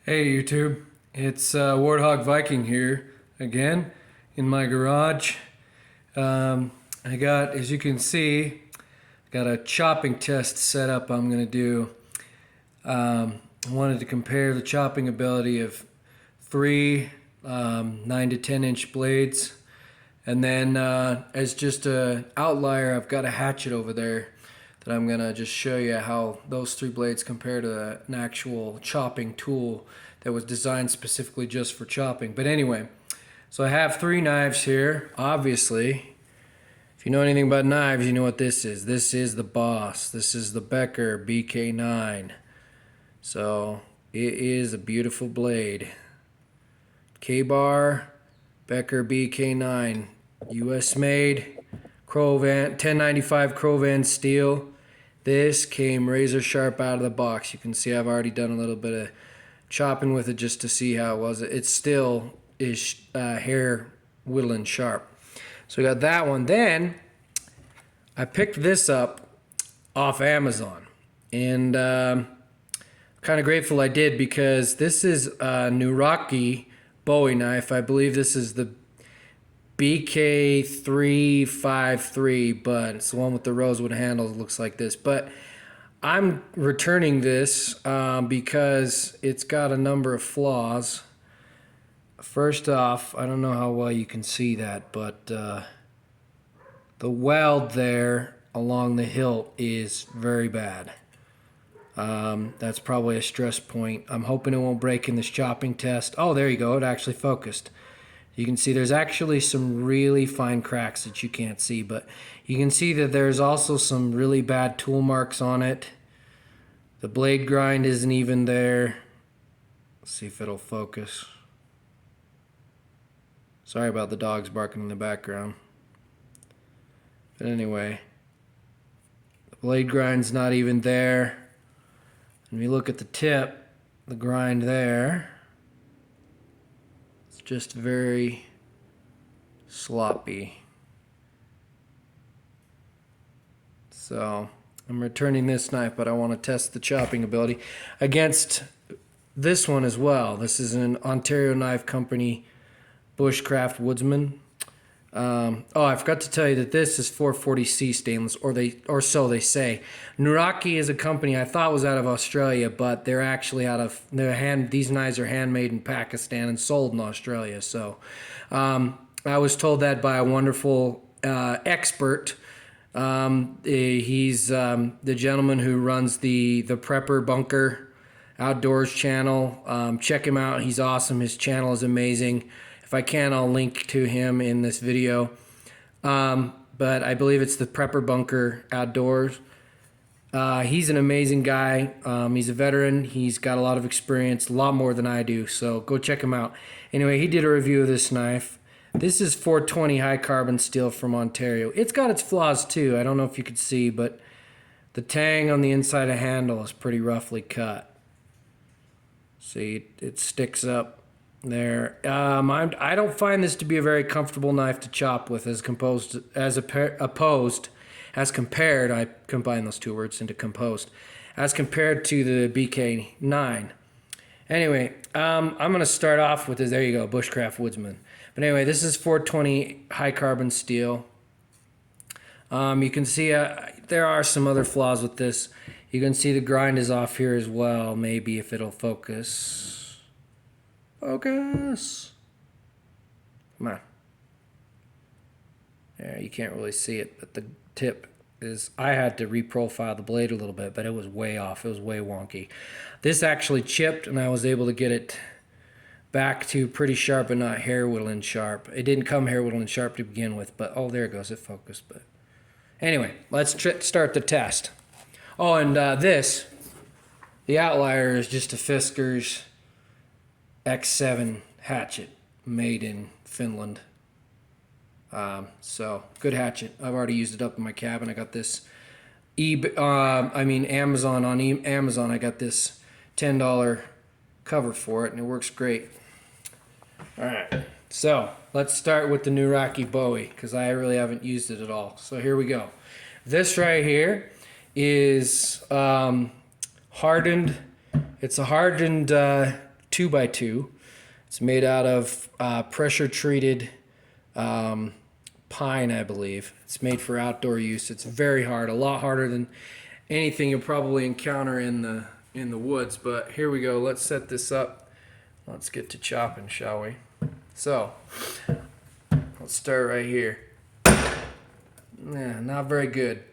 Hey YouTube, it's Warthog Viking here again in my garage. I got, as you can see, got a chopping test set up I'm going to do. I wanted to compare the chopping ability of three 9 to 10 inch blades, and then as just an outlier I've got a hatchet over there that I'm gonna just show you how those three blades compare to an actual chopping tool that was designed specifically just for chopping. But anyway, so I have three knives here. Obviously, if you know anything about knives, you know what this is. This is the boss. This is the Becker BK9. So it is a beautiful blade. K-bar, Becker BK9, US made, Crovan, 1095 Crovan steel. This came razor sharp out of the box. You can see I've already done a little bit of chopping with it just to see how it was. It still is hair whittling sharp. So we got that one. Then I picked this up off Amazon, and kind of grateful I did, because this is a Nooraki Bowie knife. I believe this is the BK353, but it's the one with the rosewood handles. It looks like this, but I'm returning this because it's got a number of flaws. First off, I don't know how well you can see that, but the weld there along the hilt is very bad. That's probably a stress point. I'm hoping it won't break in this chopping test. Oh, there you go. It actually focused. You can see there's actually some really fine cracks that you can't see, but you can see that there's also some really bad tool marks on it. The blade grind isn't even there. Let's see if it'll focus. Sorry about the dogs barking in the background. But anyway, the blade grind's not even there. And if you look at the tip, the grind there, just very sloppy. So I'm returning this knife, but I want to test the chopping ability against this one as well. This is an Ontario Knife Company Bushcraft Woodsman. Oh, I forgot to tell you that this is 440C stainless, or so they say. Nooraki is a company I thought was out of Australia, but they're actually out of these knives are handmade in Pakistan and sold in Australia. So I was told that by a wonderful expert. He's the gentleman who runs the Prepper Bunker Outdoors channel. Check him out. He's awesome. His channel is amazing. If I can, I'll link to him in this video. But I believe it's the Prepper Bunker Outdoors. He's an amazing guy. He's a veteran. He's got a lot of experience, a lot more than I do. So go check him out. Anyway, he did a review of this knife. This is 420 high carbon steel from Ontario. It's got its flaws too. I don't know if you could see, but the tang on the inside of the handle is pretty roughly cut. See, it sticks up there. I don't find this to be a very comfortable knife to chop with, I combine those two words into composed, as compared to the BK9. Anyway, I'm going to start off with this. There you go, Bushcraft Woodsman. But anyway, this is 420 high carbon steel. You can see there are some other flaws with this. You can see the grind is off here as well. Maybe if it'll focus. Focus. Come on. Yeah, you can't really see it, but the tip is, I had to reprofile the blade a little bit, but it was way off. It was way wonky. This actually chipped, and I was able to get it back to pretty sharp and not hair whittling sharp. It didn't come hair whittling sharp to begin with, but oh, there it goes. It focused. But anyway, let's start the test. Oh, and the outlier is just a Fiskars X7 hatchet made in Finland. So good hatchet. I've already used it up in my cabin. I got this Amazon. On Amazon I got this $10 cover for it, and it works great. Alright, so let's start with the Nooraki Bowie, because I really haven't used it at all. So here we go. This right here is hardened. It's a hardened 2x2. It's made out of pressure treated pine, I believe. It's made for outdoor use. It's very hard, a lot harder than anything you'll probably encounter in the woods. But here we go. Let's set this up. Let's get to chopping, shall we? So let's start right here. Yeah, not very good.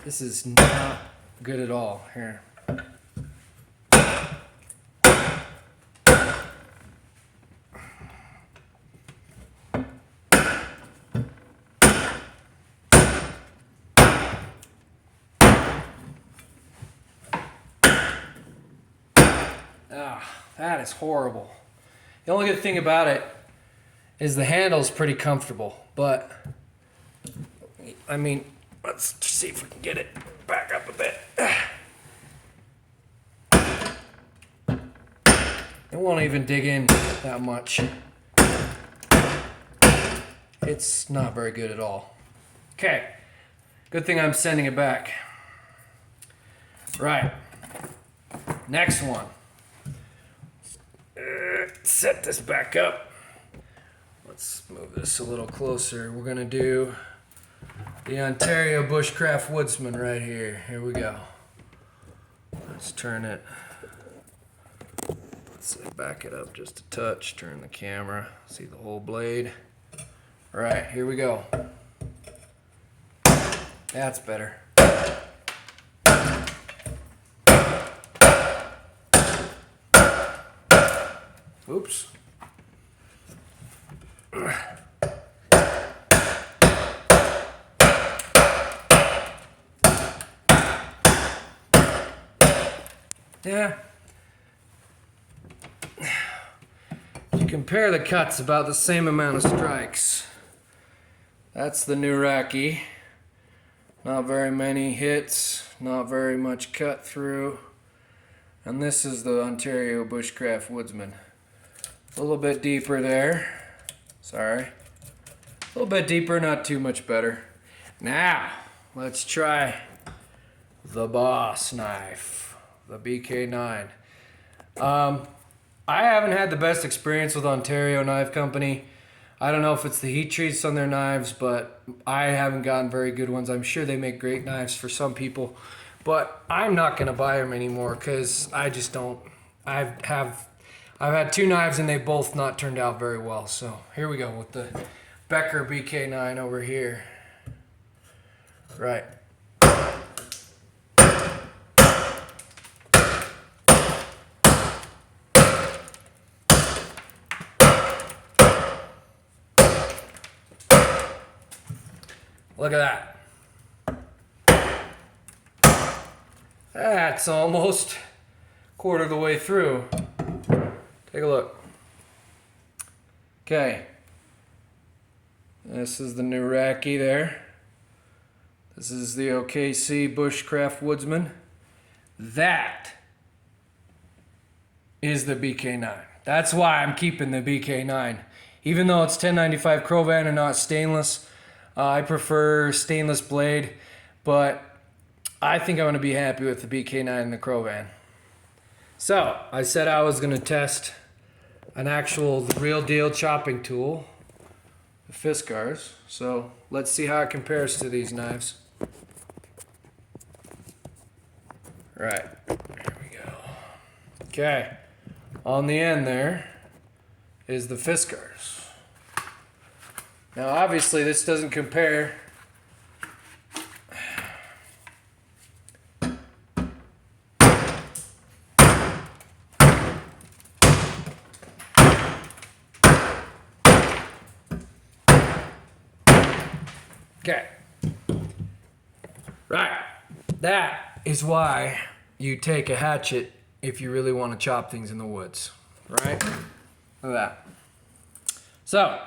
This is not good at all. Here. That is horrible. The only good thing about it is the handle's pretty comfortable, but I mean, let's see if we can get it back up a bit. It won't even dig in that much. It's not very good at all. Okay, good thing I'm sending it back. Right, next one. Set this back up. Let's move this a little closer. We're gonna do the Ontario Bushcraft Woodsman right here. Here we go. Let's turn it. Let's back it up just a touch. Turn the camera. See the whole blade. All right, here we go. That's better. Oops. Yeah. If you compare the cuts, about the same amount of strikes. That's the Nooraki. Not very many hits, not very much cut through. And this is the Ontario Bushcraft Woodsman. A little bit deeper there. Sorry. A little bit deeper, not too much better. Now, let's try the boss knife, the BK9. I haven't had the best experience with Ontario Knife Company. I don't know if it's the heat treats on their knives, but I haven't gotten very good ones. I'm sure they make great knives for some people, but I'm not gonna buy them anymore because I just don't. I've had two knives and they both not turned out very well. So here we go with the Becker BK9 over here. Right. Look at that. That's almost quarter of the way through. Take a look. Okay. This is the Nooraki there. This is the OKC Bushcraft Woodsman. That is the BK9. That's why I'm keeping the BK9. Even though it's 1095 Crovan and not stainless, I prefer stainless blade, but I think I'm going to be happy with the BK9 and the Crovan. So, I said I was going to test an actual real deal chopping tool, the Fiskars. So let's see how it compares to these knives. Right, there we go. Okay, on the end there is the Fiskars. Now obviously this doesn't compare. Okay. Right. That is why you take a hatchet if you really want to chop things in the woods. Right? Look at that. So,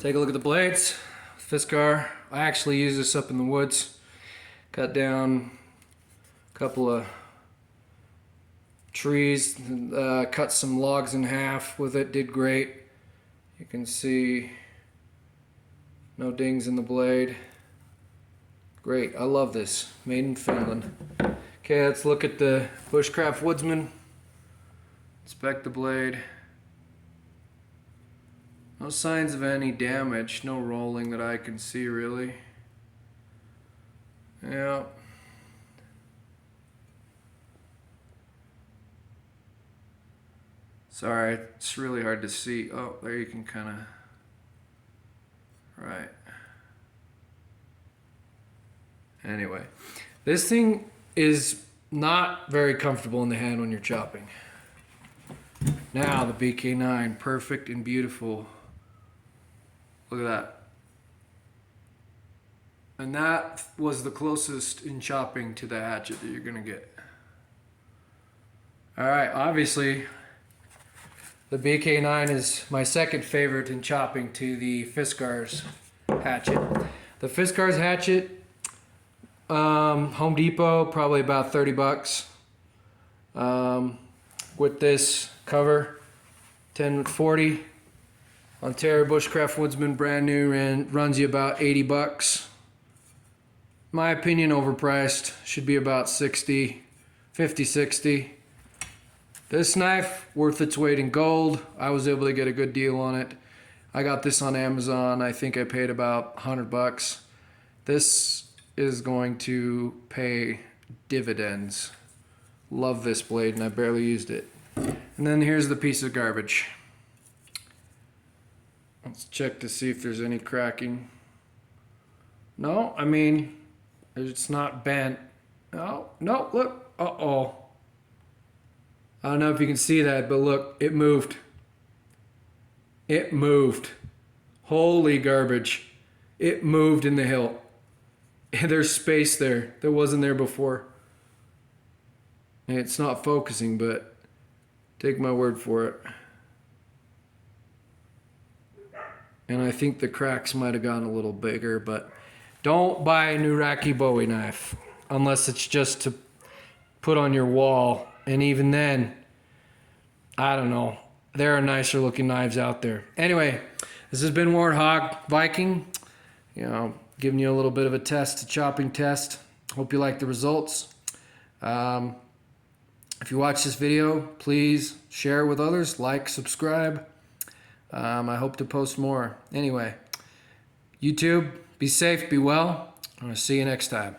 take a look at the blades. Fiskar. I actually use this up in the woods. Cut down a couple of trees. Cut some logs in half with it. Did great. You can see no dings in the blade. Great, I love this. Made in Finland. Okay, let's look at the Bushcraft Woodsman. Inspect the blade. No signs of any damage, no rolling that I can see really. Yeah. Sorry, it's really hard to see. Oh, there you can kind of, right. Anyway, this thing is not very comfortable in the hand when you're chopping. Now the BK9, perfect and beautiful. Look at that. And that was the closest in chopping to the hatchet that you're gonna get. All right, obviously the BK9 is my second favorite in chopping to the Fiskars hatchet. The Fiskars hatchet, Home Depot, probably about 30 bucks. With this cover, 1040. Ontario Bushcraft Woodsman, brand new, and runs you about 80 bucks. My opinion, overpriced. Should be about 60, 50, 60. This knife, worth its weight in gold. I was able to get a good deal on it. I got this on Amazon. I think I paid about 100 bucks. This is going to pay dividends. Love this blade, and I barely used it. And then here's the piece of garbage. Let's check to see if there's any cracking. No, I mean, it's not bent. Oh, no, look. Uh-oh. I don't know if you can see that, but look, it moved. It moved. Holy garbage. It moved in the hilt. There's space there that wasn't there before. And it's not focusing, but take my word for it. And I think the cracks might have gotten a little bigger, but don't buy a Nooraki Bowie knife unless it's just to put on your wall. And even then, I don't know. There are nicer looking knives out there. Anyway, this has been Warthog Viking. You know, giving you a little bit of a test, a chopping test. Hope you like the results. If you watch this video, please share it with others. Like, subscribe. I hope to post more. Anyway, YouTube, be safe, be well. I'm going to see you next time.